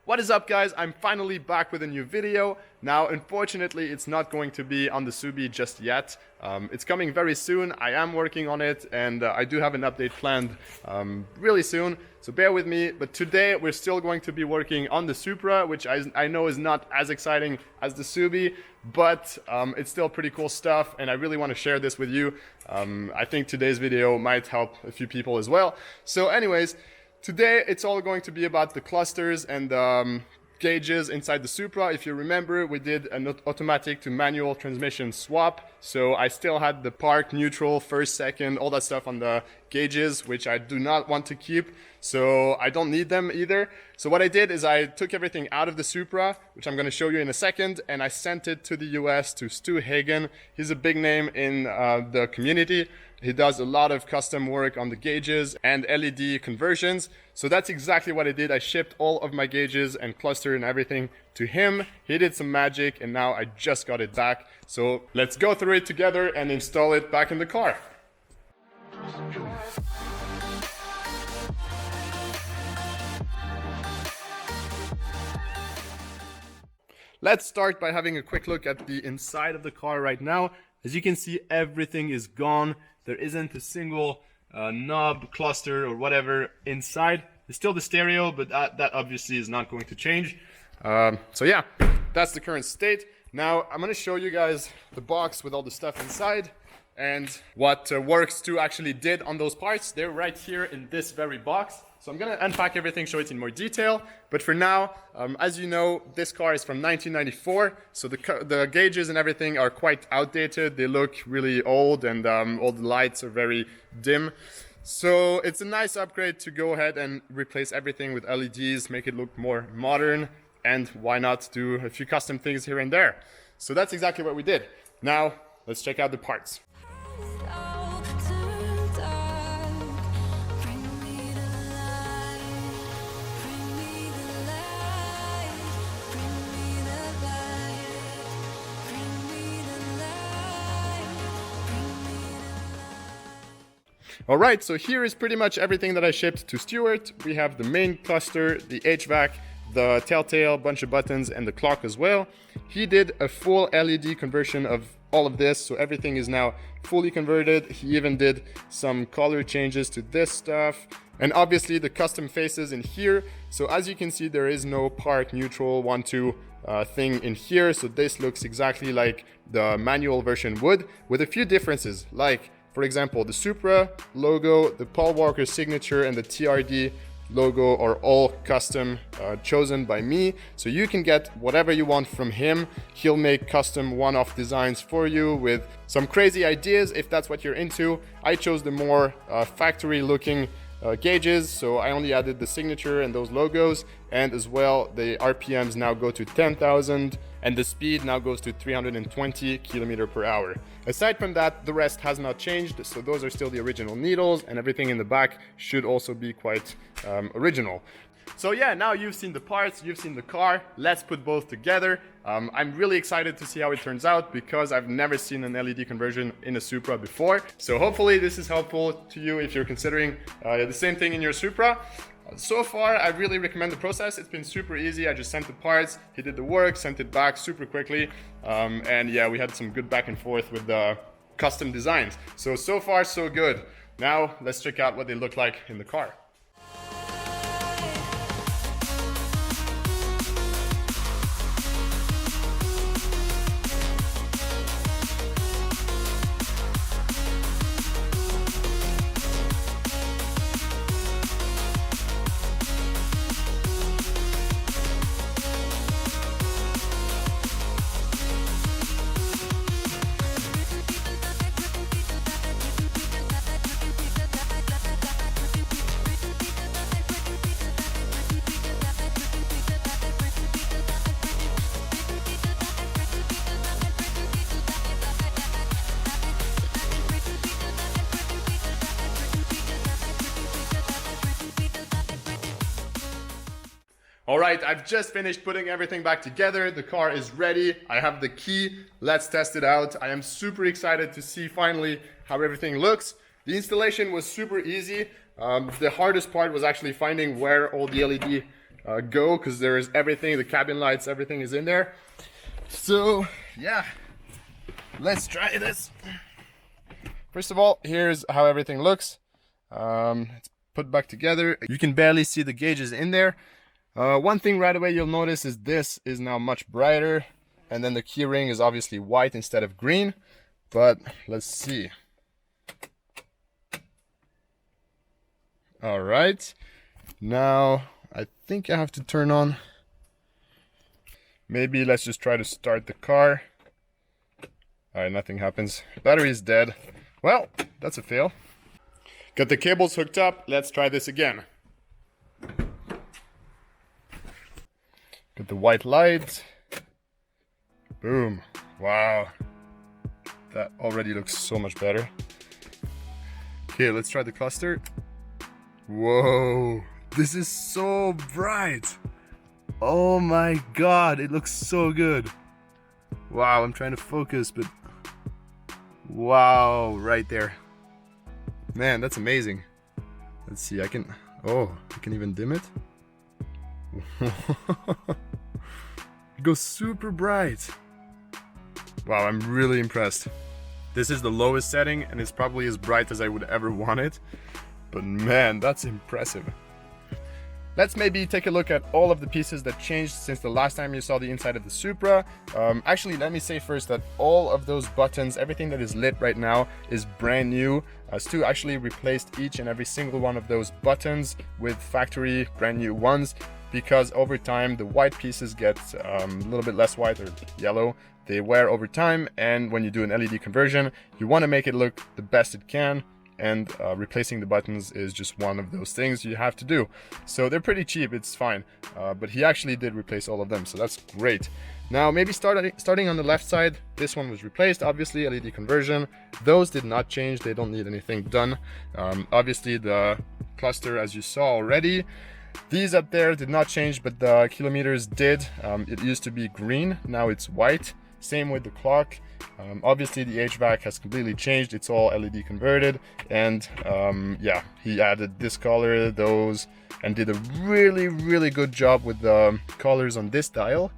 What is up, guys? I'm finally back with a new video. Now, unfortunately, it's not going to be on the Subi just yet. It's coming very soon. I am working on it, and I do have an update planned really soon, so bear with me. But today, we're still going to be working on the Supra, which I know is not as exciting as the Subi, but it's still pretty cool stuff, and I really want to share this with you. I think today's video might help a few people as well. So anyways, today it's all going to be about the clusters and gauges inside the Supra. If you remember, we did an automatic to manual transmission swap, so I still had the park, neutral, first, second, all that stuff on the gauges, which I do not want to keep, so I don't need them either. So what I did is I took everything out of the Supra, which I'm going to show you in a second, and I sent it to the US to Stu Hagen. He's a big name in the community. He does a lot of custom work on the gauges and LED conversions. So that's exactly what I did. I shipped all of my gauges and cluster and everything to him. He did some magic, and now I just got it back. So let's go through it together and install it back in the car. Let's start by having a quick look at the inside of the car right now. As you can see, everything is gone. There isn't a single knob, cluster, or whatever inside. There's still the stereo, but that obviously is not going to change. So yeah, that's the current state. Now, I'm going to show you guys the box with all the stuff inside and what work Stu actually did on those parts. They're right here in this very box. So I'm going to unpack everything, show it in more detail. But for now, as you know, this car is from 1994. So the gauges and everything are quite outdated. They look really old, and all the lights are very dim. So it's a nice upgrade to go ahead and replace everything with LEDs, make it look more modern, and why not do a few custom things here and there. So that's exactly what we did. Now, let's check out the parts. Alright, so here is pretty much everything that I shipped to Stuart. We have the main cluster, the HVAC, the telltale, bunch of buttons, and the clock as well. He did a full LED conversion of all of this, so everything is now fully converted. He even did some color changes to this stuff, and obviously the custom faces in here. So as you can see, there is no park, neutral, 1-2 thing in here, so this looks exactly like the manual version would, with a few differences, like for example, the Supra logo, the Paul Walker signature, and the TRD logo are all custom chosen by me. So you can get whatever you want from him. He'll make custom one-off designs for you with some crazy ideas if that's what you're into. I chose the more factory-looking gauges, so I only added the signature and those logos, and as well the RPMs now go to 10,000 and the speed now goes to 320 km per hour. Aside from that, the rest has not changed, so those are still the original needles, and everything in the back should also be quite original. So yeah, now you've seen the parts, you've seen the car, let's put both together. I'm really excited to see how it turns out because I've never seen an LED conversion in a Supra before. So hopefully this is helpful to you if you're considering the same thing in your Supra. So far, I really recommend the process. It's been super easy. I just sent the parts, he did the work, sent it back super quickly. And yeah, we had some good back and forth with the custom designs. So far, so good. Now, let's check out what they look like in the car. Alright, I've just finished putting everything back together. The car is ready. I have the key. Let's test it out. I am super excited to see finally how everything looks. The installation was super easy. The hardest part was actually finding where all the LED go, because there is everything, the cabin lights, everything is in there. So yeah, let's try this. First of all, here's how everything looks. It's put back together. You can barely see the gauges in there. One thing right away you'll notice is this is now much brighter, and then the key ring is obviously white instead of green. But let's see. All right, now I think I have to turn on. Maybe let's just try to start the car. All right, nothing happens. Battery is dead. Well, that's a fail. Got the cables hooked up. Let's try this again. Got the white light. Boom. Wow. That already looks so much better. Okay, let's try the cluster. Whoa. This is so bright. Oh my god, it looks so good. Wow, I'm trying to focus, but wow, right there. Man, that's amazing. Let's see, I can even dim it. It goes super bright. Wow, I'm really impressed. This is the lowest setting and it's probably as bright as I would ever want it. But man, that's impressive. Let's maybe take a look at all of the pieces that changed since the last time you saw the inside of the Supra. Actually, let me say first that all of those buttons, everything that is lit right now is brand new. Stu actually replaced each and every single one of those buttons with factory brand new ones, because over time the white pieces get a little bit less white, or yellow. They wear over time, and when you do an LED conversion, you want to make it look the best it can. And replacing the buttons is just one of those things you have to do. So they're pretty cheap, it's fine. But he actually did replace all of them, so that's great. Now maybe starting on the left side, this one was replaced, obviously, LED conversion. Those did not change, they don't need anything done. Obviously the cluster, as you saw already. These up there did not change, but the kilometers did. It used to be green, now it's white. Same with the clock. Obviously the HVAC has completely changed, it's all LED converted, and yeah, he added this color, those, and did a really good job with the colors on this dial.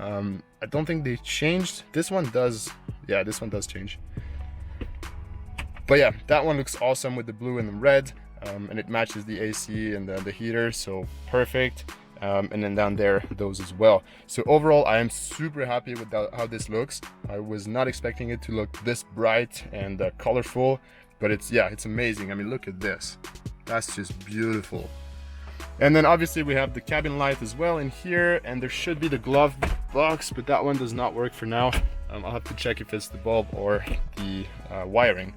I don't think they changed. This one does, yeah, this one does change. But yeah, that one looks awesome with the blue and the red, and it matches the AC and the heater, so perfect. And then down there, those as well. So overall, I am super happy with how this looks. I was not expecting it to look this bright and colorful, but it's amazing. I mean, look at this. That's just beautiful. And then obviously we have the cabin light as well in here, and there should be the glove box, but that one does not work for now. I'll have to check if it's the bulb or the wiring.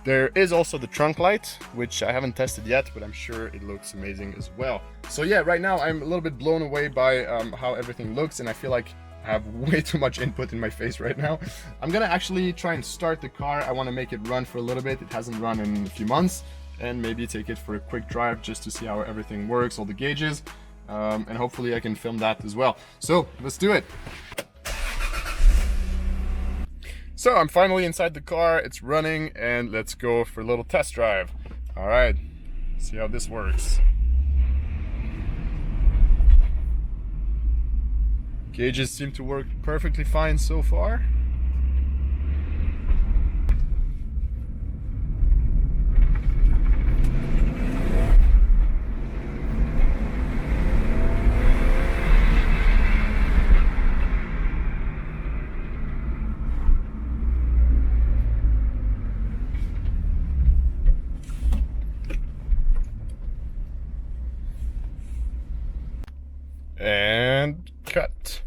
There is also the trunk light, which I haven't tested yet, but I'm sure it looks amazing as well. So yeah, right now I'm a little bit blown away by how everything looks, and I feel like I have way too much input in my face right now. I'm gonna actually try and start the car. I want to make it run for a little bit. It hasn't run in a few months, and maybe take it for a quick drive just to see how everything works, all the gauges, and hopefully I can film that as well. So let's do it. So I'm finally inside the car, it's running, and let's go for a little test drive. All right, see how this works. Gauges seem to work perfectly fine so far. And cut.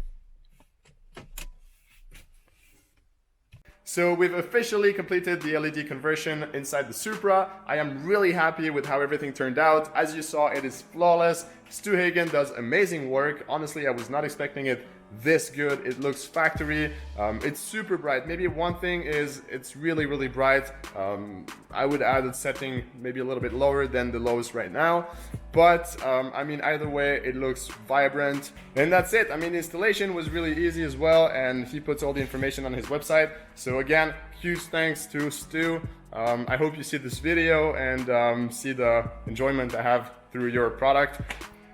So we've officially completed the LED conversion inside the Supra. I am really happy with how everything turned out. As you saw, it is flawless. Stu Hagen does amazing work. Honestly, I was not expecting it this good. It looks factory. It's super bright. Maybe one thing is it's really bright. I would add a setting maybe a little bit lower than the lowest right now. But I mean, either way, it looks vibrant. And that's it. I mean, the installation was really easy as well, and he puts all the information on his website. So again, huge thanks to Stu. I hope you see this video and see the enjoyment I have through your product.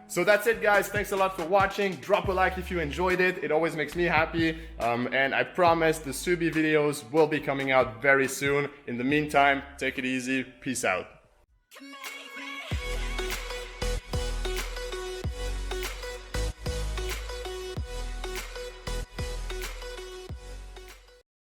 So that's it, guys. Thanks a lot for watching. Drop a like if you enjoyed it. It always makes me happy. And I promise the Subi videos will be coming out very soon. In the meantime, take it easy. Peace out.